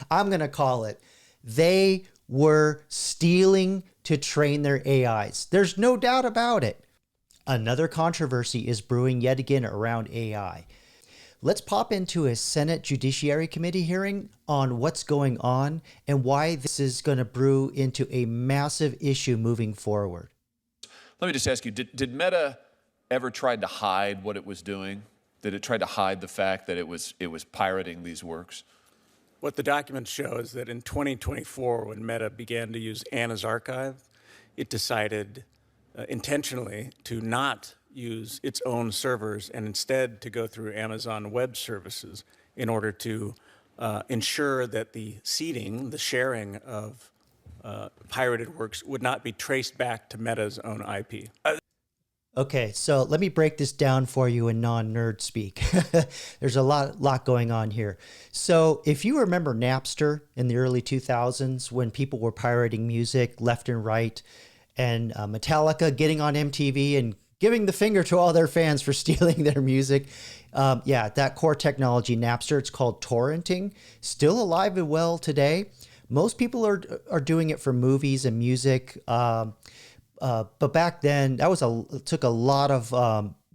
I'm going to call it. They were stealing to train their AIs. There's no doubt about it. Another controversy is brewing yet again around AI. Let's pop into a Senate Judiciary Committee hearing on what's going on and why this is going to brew into a massive issue moving forward. Let me just ask you, did Meta ever try to hide what it was doing? Did it try to hide the fact that it was pirating these works? What the documents show is that in 2024, when Meta began to use Anna's archive, it decided intentionally to not use its own servers and instead to go through Amazon Web Services in order to ensure that the seeding, the sharing of pirated works would not be traced back to Meta's own IP. Okay, so let me break this down for you in non-nerd speak. There's a lot going on here. So if you remember Napster in the early 2000s when people were pirating music left and right, and Metallica getting on MTV and giving the finger to all their fans for stealing their music. Yeah, that core technology, Napster, it's called Torrenting, still alive and well today. Most people are doing it for movies and music. But back then, it took a lot of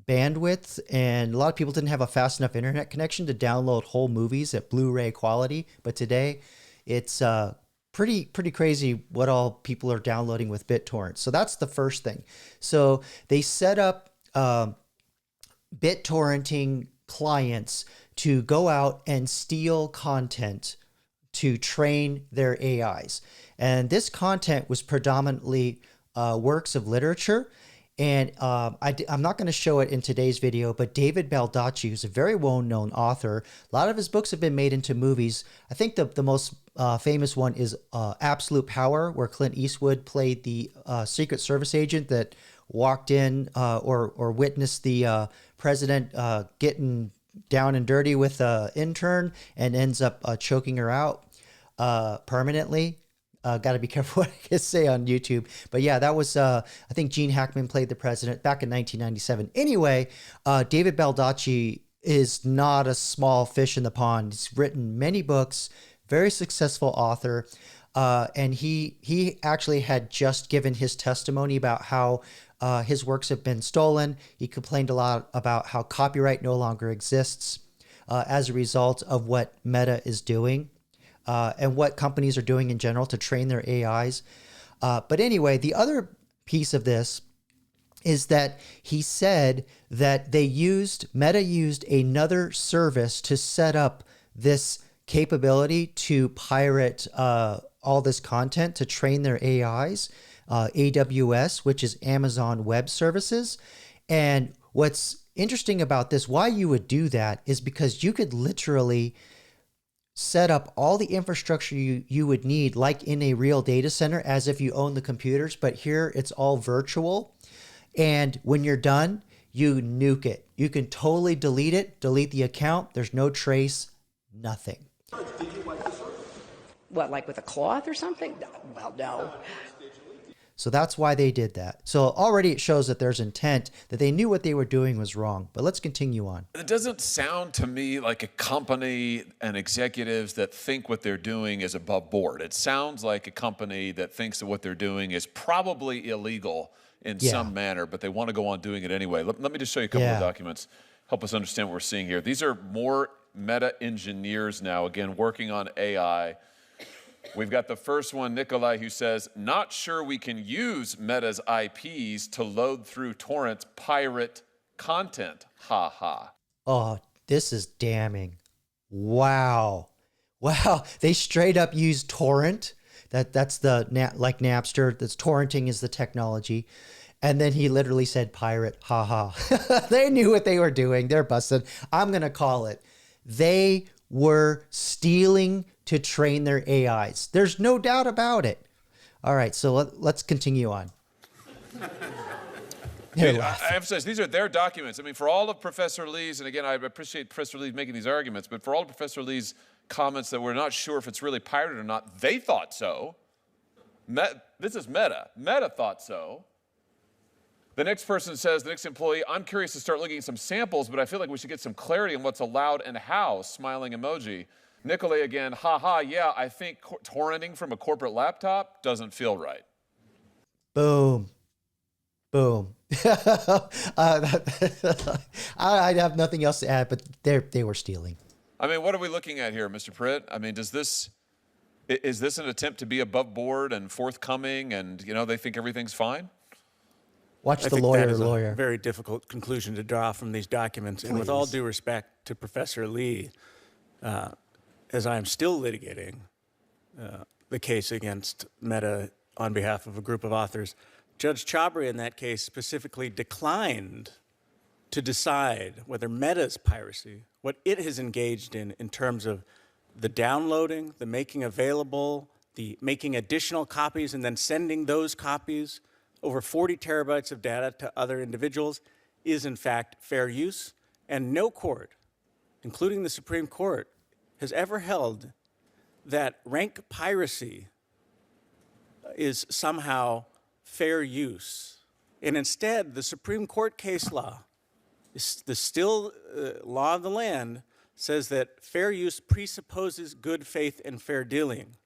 bandwidth, and a lot of people didn't have a fast enough internet connection to download whole movies at Blu-ray quality. But today, it's pretty crazy what all people are downloading with BitTorrent. So that's the first thing. So they set up BitTorrenting clients to go out and steal content to train their AIs. And this content was predominantly works of literature. And I'm not going to show it in today's video, but David Baldacci, who's a very well-known author, a lot of his books have been made into movies. I think the most famous one is Absolute Power, where Clint Eastwood played the Secret Service agent that walked in or witnessed the president getting down and dirty with an intern and ends up choking her out permanently. Got to be careful what I can say on YouTube. But yeah, that was, I think Gene Hackman played the president back in 1997. Anyway, David Baldacci is not a small fish in the pond. He's written many books, very successful author. And he actually had just given his testimony about how his works have been stolen. He complained a lot about how copyright no longer exists as a result of what Meta is doing. And what companies are doing in general to train their AIs. But anyway, the other piece of this is that he said that Meta used another service to set up this capability to pirate all this content to train their AIs, AWS, which is Amazon Web Services. And what's interesting about this, why you would do that, is because you could literally set up all the infrastructure you would need, like in a real data center, as if you own the computers, but here it's all virtual. And when you're done, you nuke it. You can totally delete it, delete the account. There's no trace, nothing. Did you wipe the server? What, like with a cloth or something? No, well, no. So that's why they did that. So already it shows that there's intent, that they knew what they were doing was wrong. But let's continue on. It doesn't sound to me like a company and executives that think what they're doing is above board. It sounds like a company that thinks that what they're doing is probably illegal in some manner, but they want to go on doing it anyway. Let me just show you a couple of documents, help us understand what we're seeing here. These are more Meta engineers now, again, working on AI. We've got the first one, Nikolai, who says, not sure we can use Meta's IPs to load through Torrent's pirate content. Ha ha. Oh, this is damning. Wow. Wow. They straight up used Torrent. That's like Napster. That's torrenting is the technology. And then he literally said pirate. Ha ha. They knew what they were doing. They're busted. I'm going to call it. They were stealing to train their AIs. There's no doubt about it. All right, so let's continue on. I emphasize, these are their documents. I mean, for all of Professor Lee's, and again, I appreciate Professor Lee making these arguments, but for all of Professor Lee's comments that we're not sure if it's really pirated or not, they thought so. This is Meta. Meta thought so. The next person says, the next employee, I'm curious to start looking at some samples, but I feel like we should get some clarity on what's allowed and how, smiling emoji. Nicolay again, haha, yeah, I think torrenting from a corporate laptop doesn't feel right. Boom. Boom. I have nothing else to add, but they were stealing. I mean, what are we looking at here, Mr. Pritt? I mean, is this an attempt to be above board and forthcoming and, they think everything's fine? Watch I the think lawyer. that is a very difficult conclusion to draw from these documents. And with all due respect to Professor Lee, as I am still litigating the case against Meta on behalf of a group of authors, Judge Chabria in that case specifically declined to decide whether Meta's piracy, what it has engaged in terms of the downloading, the making available, the making additional copies, and then sending those copies, over 40 terabytes of data to other individuals, is in fact fair use. And no court, including the Supreme Court, has ever held that rank piracy is somehow fair use. And instead, the Supreme Court case law, the still law of the land, says that fair use presupposes good faith and fair dealing.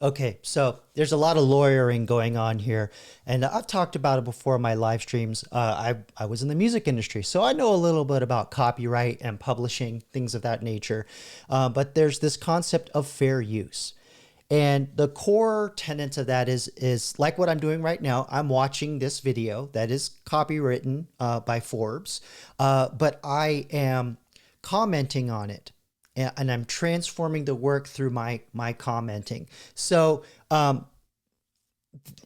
Okay, so there's a lot of lawyering going on here, and I've talked about it before in my live streams. I was in the music industry, so I know a little bit about copyright and publishing, things of that nature. But there's this concept of fair use. And the core tenet of that is like what I'm doing right now. I'm watching this video that is copywritten by Forbes, but I am commenting on it. And I'm transforming the work through my commenting. So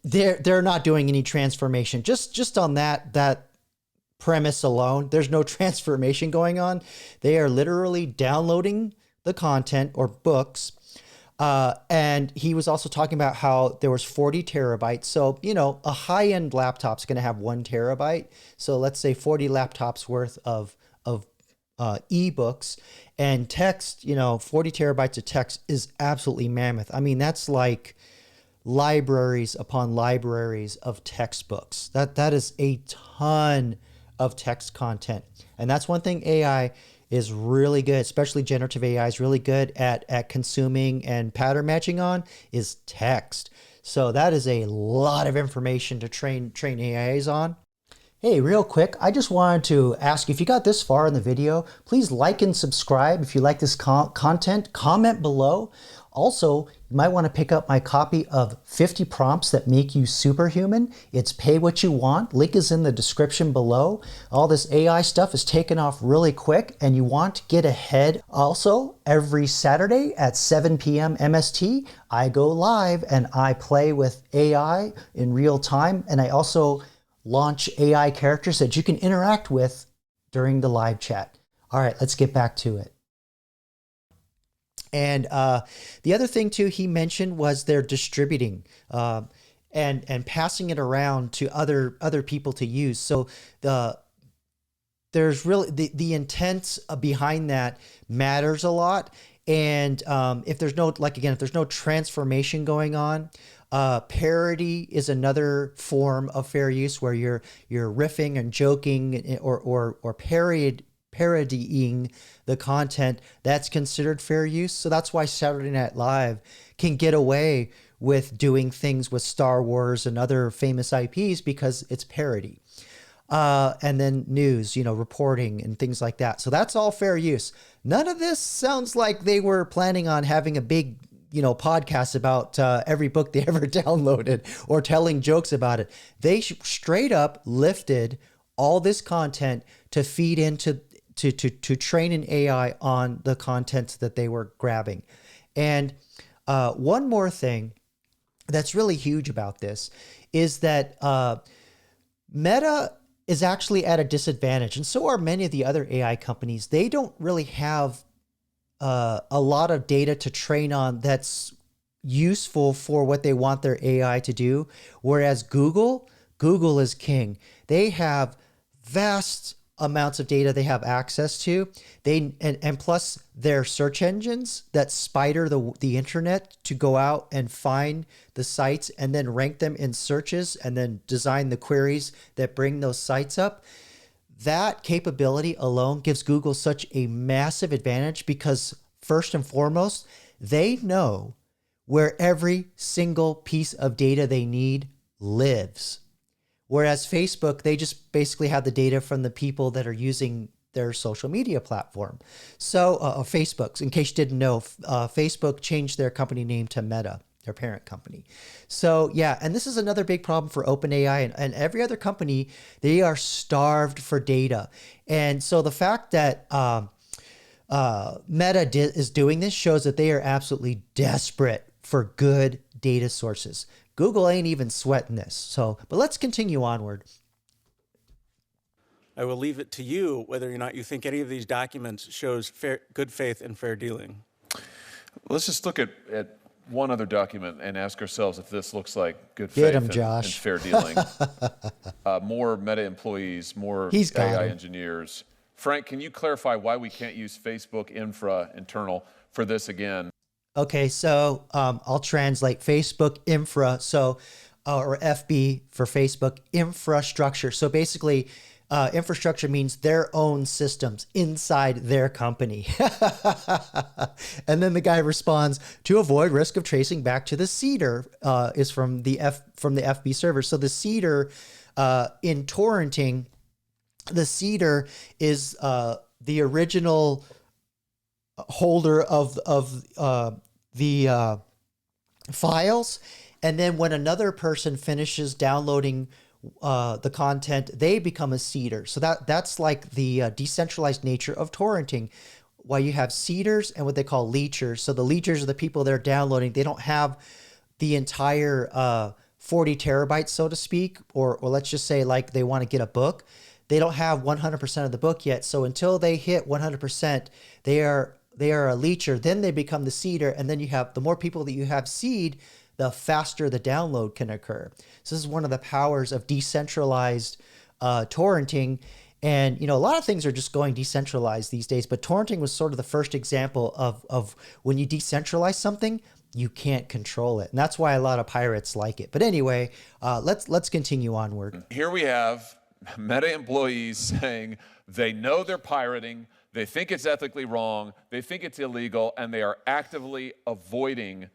they're not doing any transformation. Just on that premise alone, there's no transformation going on. They are literally downloading the content or books. And he was also talking about how there was 40 terabytes. So, a high-end laptop's going to have 1 terabyte. So let's say 40 laptops worth of ebooks and text, 40 terabytes of text is absolutely mammoth. I mean, that's like libraries upon libraries of textbooks. That is a ton of text content. And that's one thing AI is really good, especially generative AI is really good at consuming and pattern matching on, is text. So that is a lot of information to train AIs on. Hey, real quick, I just wanted to ask, if you got this far in the video, please like and subscribe. If you like this content, comment below. Also, you might want to pick up my copy of 50 Prompts That Make You Superhuman. It's pay what you want. Link is in the description below. All this AI stuff is taking off really quick and you want to get ahead. Also, every Saturday at 7 p.m. MST, I go live and I play with AI in real time. And I also launch AI characters that you can interact with during the live chat. All right, let's get back to it. And the other thing too he mentioned was they're distributing and passing it around to other people to use. So there's really the intent behind that matters a lot. And if there's no transformation going on, parody is another form of fair use where you're riffing and joking or parodying the content. That's considered fair use. So that's why Saturday Night Live can get away with doing things with Star Wars and other famous IPs because it's parody. And then news, reporting and things like that. So that's all fair use. None of this sounds like they were planning on having a big podcast about every book they ever downloaded or telling jokes about it. They straight up lifted all this content to feed into to train an AI on the content that they were grabbing. And one more thing that's really huge about this is that Meta is actually at a disadvantage, and so are many of the other AI companies. They don't really have a lot of data to train on that's useful for what they want their AI to do. Whereas Google is king. They have vast amounts of data they have access to. And plus their search engines that spider the internet to go out and find the sites and then rank them in searches and then design the queries that bring those sites up. That capability alone gives Google such a massive advantage because first and foremost, they know where every single piece of data they need lives. Whereas Facebook, they just basically have the data from the people that are using their social media platform. So Facebook, in case you didn't know, Facebook changed their company name to Meta, their parent company. So yeah, and this is another big problem for OpenAI and every other company. They are starved for data. And so the fact that Meta is doing this shows that they are absolutely desperate for good data sources. Google ain't even sweating this. So, but let's continue onward. I will leave it to you whether or not you think any of these documents shows good faith and fair dealing. Let's just look at one other document and ask ourselves if this looks like good faith and fair dealing. More Meta employees, more AI engineers. Frank, can you clarify why we can't use Facebook infra internal for this again? Okay, so I'll translate Facebook infra, so or FB for Facebook infrastructure. So basically, infrastructure means their own systems inside their company. And then the guy responds, to avoid risk of tracing back to the seeder, is from the FB server. So the seeder in torrenting, the seeder is the original holder of the files, and then when another person finishes downloading the content, they become a seeder. So that's like the decentralized nature of torrenting. Why you have seeders and what they call leechers. So the leechers are the people that are downloading. They don't have the entire 40 terabytes, so to speak, or let's just say like they want to get a book. They don't have 100% of the book yet. So until they hit 100%, they are a leecher. Then they become the seeder. And then you have, the more people that you have seed, the faster the download can occur. So this is one of the powers of decentralized torrenting. And, a lot of things are just going decentralized these days, but torrenting was sort of the first example of when you decentralize something, you can't control it. And that's why a lot of pirates like it. But anyway, let's continue onward. Here we have Meta employees saying they know they're pirating, they think it's ethically wrong, they think it's illegal, and they are actively avoiding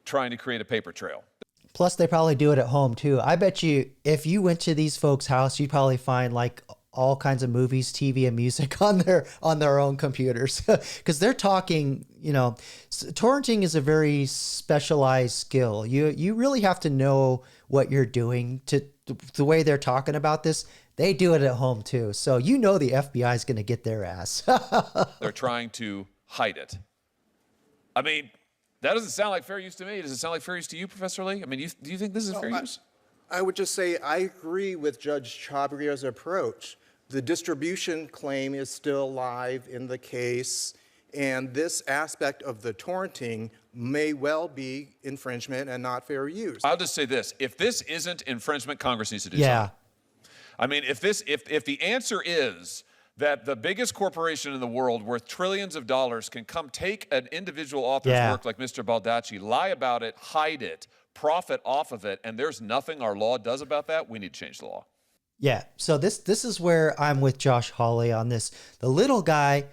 trying to create a paper trail. Plus, they probably do it at home too. I bet you if you went to these folks' house, you'd probably find like all kinds of movies, TV, and music on their own computers, because they're talking. Torrenting is a very specialized skill. You really have to know what you're doing. To the way they're talking about this, they do it at home too. So the FBI is going to get their ass. They're trying to hide it. I mean, that doesn't sound like fair use to me. Does it sound like fair use to you, Professor Lee? I mean, do you think this is fair use? I would just say I agree with Judge Chabria's approach. The distribution claim is still live in the case, and this aspect of the torrenting may well be infringement and not fair use. I'll just say this. If this isn't infringement, Congress needs to do something. I mean, if the answer is that the biggest corporation in the world worth trillions of dollars can come take an individual author's work like Mr. Baldacci, lie about it, hide it, profit off of it, and there's nothing our law does about that, we need to change the law. Yeah, so this is where I'm with Josh Hawley on this. The little guy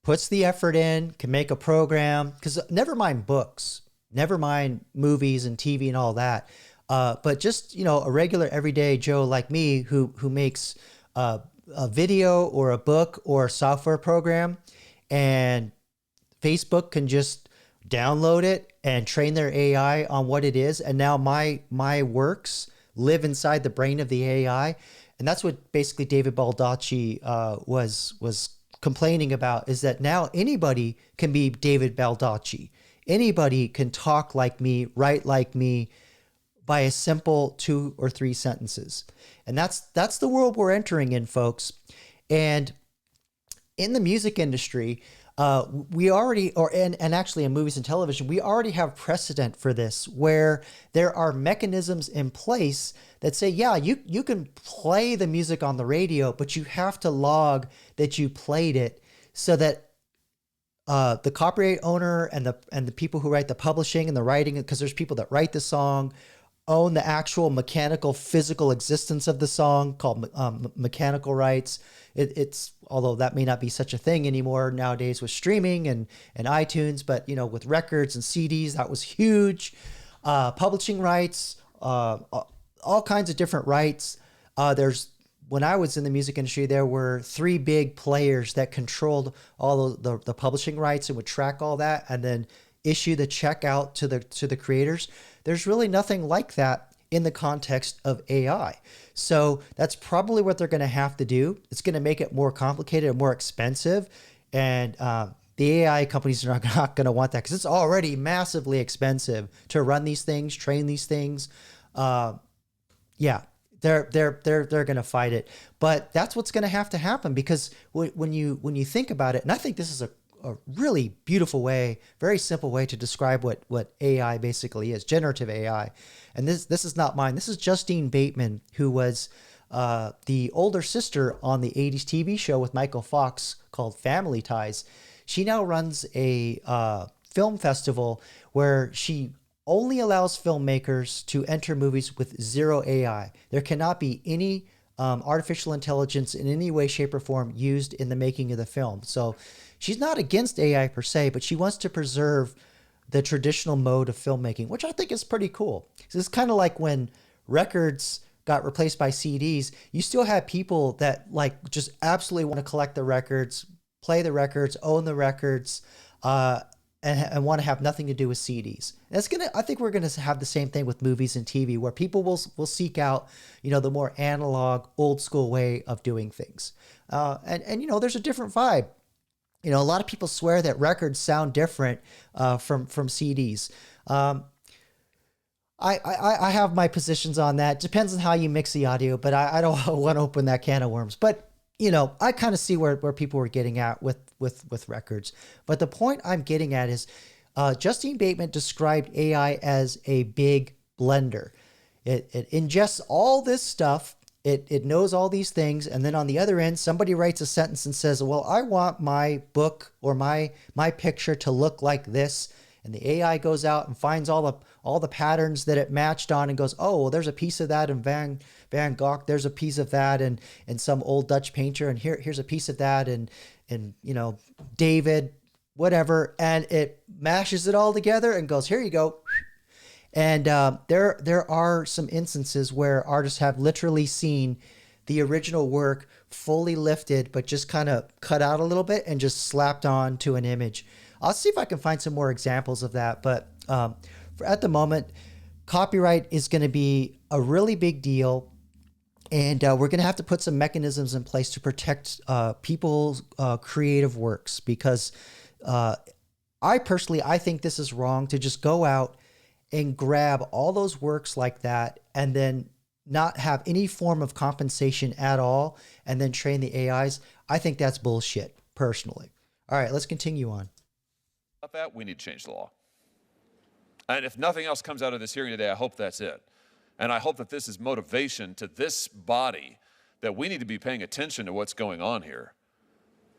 puts the effort in, can make a program, because never mind books, never mind movies and TV and all that, but just, a regular everyday Joe like me who makes a video or a book or a software program, and Facebook can just download it and train their AI on what it is. And now my works live inside the brain of the AI. And that's what basically David Baldacci was complaining about, is that now anybody can be David Baldacci. Anybody can talk like me, write like me, by a simple 2 or 3 sentences. And that's the world we're entering in, folks. And in the music industry, we already, and actually in movies and television, we already have precedent for this, where there are mechanisms in place that say, yeah, you can play the music on the radio, but you have to log that you played it, so that the copyright owner and the people who write the publishing and the writing, because there's people that write the song, own the actual mechanical, physical existence of the song, called mechanical rights. It's although that may not be such a thing anymore nowadays with streaming and iTunes, but with records and CDs, that was huge. Publishing rights, all kinds of different rights. When I was in the music industry, there were 3 big players that controlled all the publishing rights and would track all that and then issue the check out to the creators. There's really nothing like that in the context of AI. So that's probably what they're going to have to do. It's going to make it more complicated and more expensive. And the AI companies are not going to want that because it's already massively expensive to run these things, train these things. Yeah, they're going to fight it. But that's what's going to have to happen, because when you think about it, and I think this is a really beautiful way, very simple way to describe what AI basically is, generative AI. And this is not mine. This is Justine Bateman, who was the older sister on the 80s TV show with Michael Fox called Family Ties. She now runs a film festival where she only allows filmmakers to enter movies with 0 AI. There cannot be any artificial intelligence in any way, shape, or form used in the making of the film. So she's not against AI per se, but she wants to preserve the traditional mode of filmmaking, which I think is pretty cool. So it's kind of like when records got replaced by CDs, you still have people that just absolutely want to collect the records, play the records, own the records, and want to have nothing to do with CDs. And I think we're gonna have the same thing with movies and TV, where people will seek out, the more analog, old school way of doing things. And there's a different vibe. A lot of people swear that records sound different from CDs. I have my positions on that. Depends on how you mix the audio, but I don't want to open that can of worms. But I kind of see where people were getting at with records. But the point I'm getting at is Justine Bateman described AI as a big blender. It ingests all this stuff. It knows all these things. And then on the other end, somebody writes a sentence and says, well, I want my book or my picture to look like this. And the AI goes out and finds all the patterns that it matched on and goes, oh, well, there's a piece of that in Van Gogh. There's a piece of that in some old Dutch painter. And here's a piece of that in David, whatever. And it mashes it all together and goes, here you go. And there are some instances where artists have literally seen the original work fully lifted, but just kind of cut out a little bit and just slapped on to an image. I'll see if I can find some more examples of that. But at the moment, copyright is going to be a really big deal. And we're going to have to put some mechanisms in place to protect people's creative works, because I think this is wrong to just go out and grab all those works like that and then not have any form of compensation at all and then train the AIs. I think that's bullshit, personally. All right, let's continue on. About that, we need to change the law. And if nothing else comes out of this hearing today, I hope that's it. And I hope that this is motivation to this body that we need to be paying attention to what's going on here.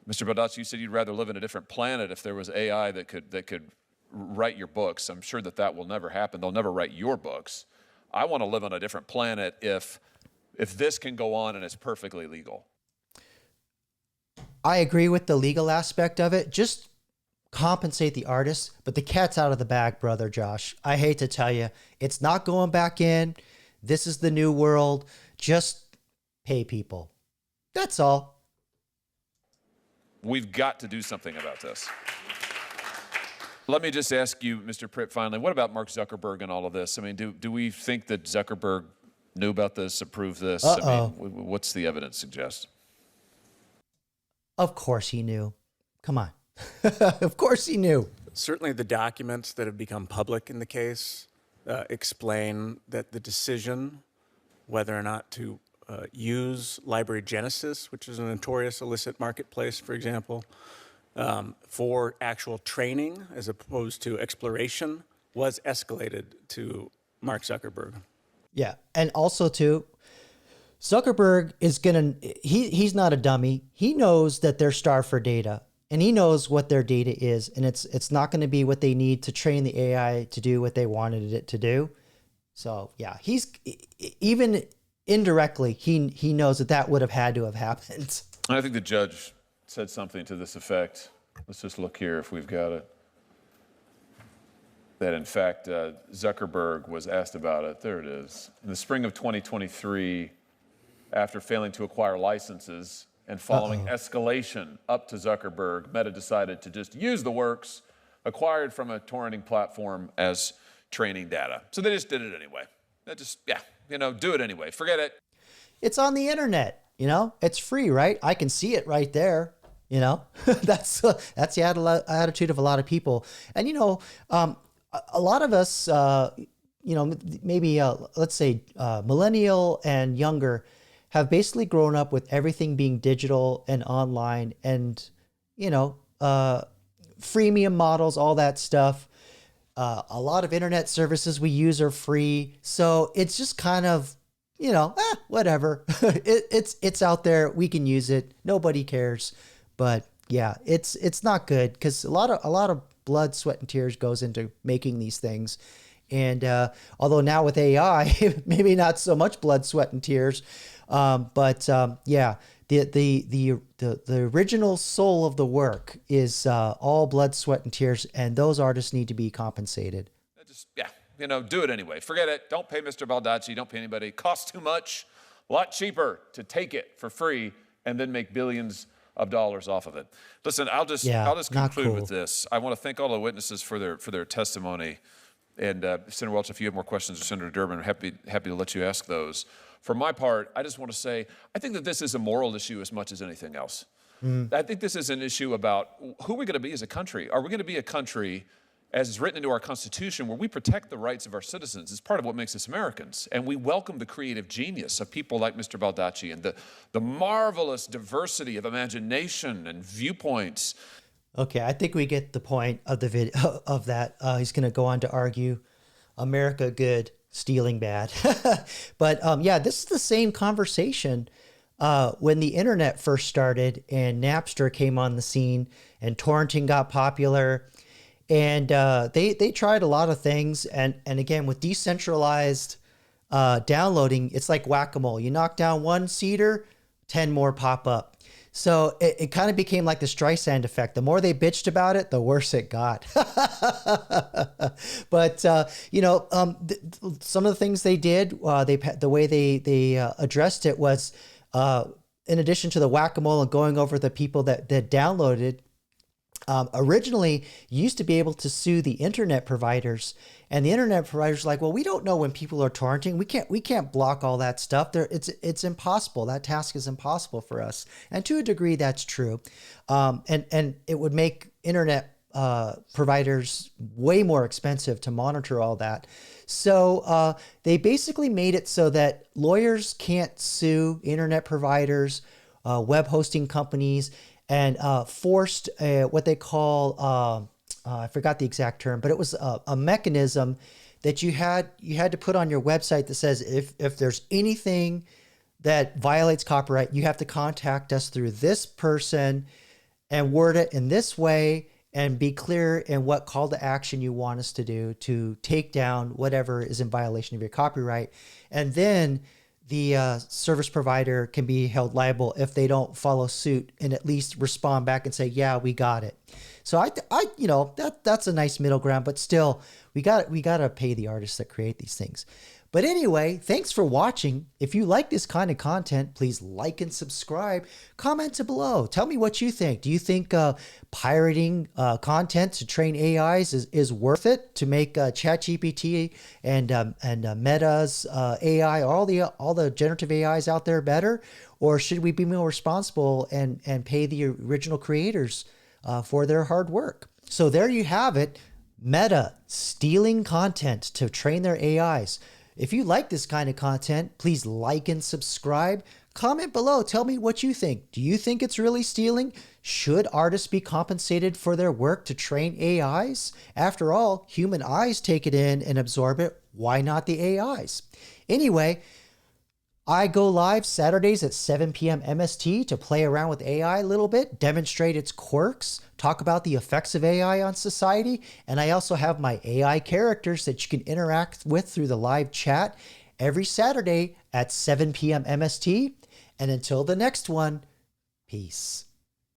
Mr. Baldacci, you said you'd rather live in a different planet if there was AI that could write your books. I'm sure that will never happen. They'll never write your books. I want to live on a different planet if this can go on and it's perfectly legal. I agree with the legal aspect of it. Just compensate the artists, but the cat's out of the bag, brother Josh. I hate to tell you, it's not going back in. This is the new world. Just pay people. That's all. We've got to do something about this. Let me just ask you, Mr. Pritt, finally, what about Mark Zuckerberg and all of this? I mean, do we think that Zuckerberg knew about this, approved this? I mean, what's the evidence suggest? Of course he knew. Come on. Of course he knew. Certainly the documents that have become public in the case explain that the decision whether or not to use Library Genesis, which is a notorious illicit marketplace, for example, for actual training as opposed to exploration, was escalated to Mark Zuckerberg. Yeah, and also too, Zuckerberg is he's not a dummy. He knows that they're starved for data, and he knows what their data is, and it's not going to be what they need to train the AI to do what they wanted it to do. So yeah, he's even indirectly, he knows that would have had to have happened. I think the judge said something to this effect. Let's just look here if we've got it. That in fact, Zuckerberg was asked about it. There it is. In the spring of 2023, after failing to acquire licenses and following escalation up to Zuckerberg, Meta decided to just use the works acquired from a torrenting platform as training data. So they just did it anyway. They just, do it anyway. Forget it. It's on the internet, it's free, right? I can see it right there. That's the attitude of a lot of people. And, a lot of us, maybe let's say millennial and younger have basically grown up with everything being digital and online and, freemium models, all that stuff. A lot of internet services we use are free. So it's just kind of, whatever. It's out there. We can use it. Nobody cares. But yeah, it's not good because a lot of blood, sweat, and tears goes into making these things. And although now with AI, maybe not so much blood, sweat, and tears, but the original soul of the work is all blood, sweat, and tears, and those artists need to be compensated. Do it anyway. Forget it. Don't pay Mr. Baldacci. Don't pay anybody. It costs too much. A lot cheaper to take it for free and then make billions of dollars off of it. Listen, I'll just conclude with this. I want to thank all the witnesses for their testimony. And Senator Welch, if you have more questions, or Senator Durbin, I'm happy to let you ask those. For my part, I just want to say, I think that this is a moral issue as much as anything else. I think this is an issue about who we're going to be as a country. Are we going to be a country, as is written into our Constitution, where we protect the rights of our citizens? It's part of what makes us Americans. And we welcome the creative genius of people like Mr. Baldacci and the marvelous diversity of imagination and viewpoints. Okay, I think we get the point of the video of that. He's going to go on to argue America good, stealing bad. But this is the same conversation when the internet first started and Napster came on the scene and torrenting got popular. And they tried a lot of things. And again, with decentralized downloading, it's like whack-a-mole. You knock down one cedar, 10 more pop up. So it kind of became like the Streisand effect. The more they bitched about it, the worse it got. But, some of the things they did, the way they addressed it was, in addition to the whack-a-mole and going over the people that downloaded, originally you used to be able to sue the internet providers, and the internet providers are like, well, we don't know when people are torrenting. We can't block all that stuff. It's impossible. That task is impossible for us. And to a degree, that's true. And it would make internet providers way more expensive to monitor all that. So they basically made it so that lawyers can't sue internet providers, web hosting companies, and forced what they call, I forgot the exact term, but it was a mechanism that you had to put on your website that says if there's anything that violates copyright, you have to contact us through this person and word it in this way and be clear in what call to action you want us to do to take down whatever is in violation of your copyright. And then the service provider can be held liable if they don't follow suit and at least respond back and say, yeah, we got it. So that's a nice middle ground, but still we got to pay the artists that create these things. But anyway, thanks for watching. If you like this kind of content, please like and subscribe. Comment below. Tell me what you think. Do you think pirating content to train AIs is worth it to make ChatGPT and Meta's AI, all the generative AIs out there better? Or should we be more responsible and pay the original creators for their hard work? So there you have it. Meta stealing content to train their AIs. If you like this kind of content, please like and subscribe. Comment below. Tell me what you think. Do you think it's really stealing? Should artists be compensated for their work to train AIs? After all, human eyes take it in and absorb it. Why not the AIs? Anyway, I go live Saturdays at 7 p.m. MST to play around with AI a little bit, demonstrate its quirks, talk about the effects of AI on society, and I also have my AI characters that you can interact with through the live chat every Saturday at 7 p.m. MST. And until the next one, peace.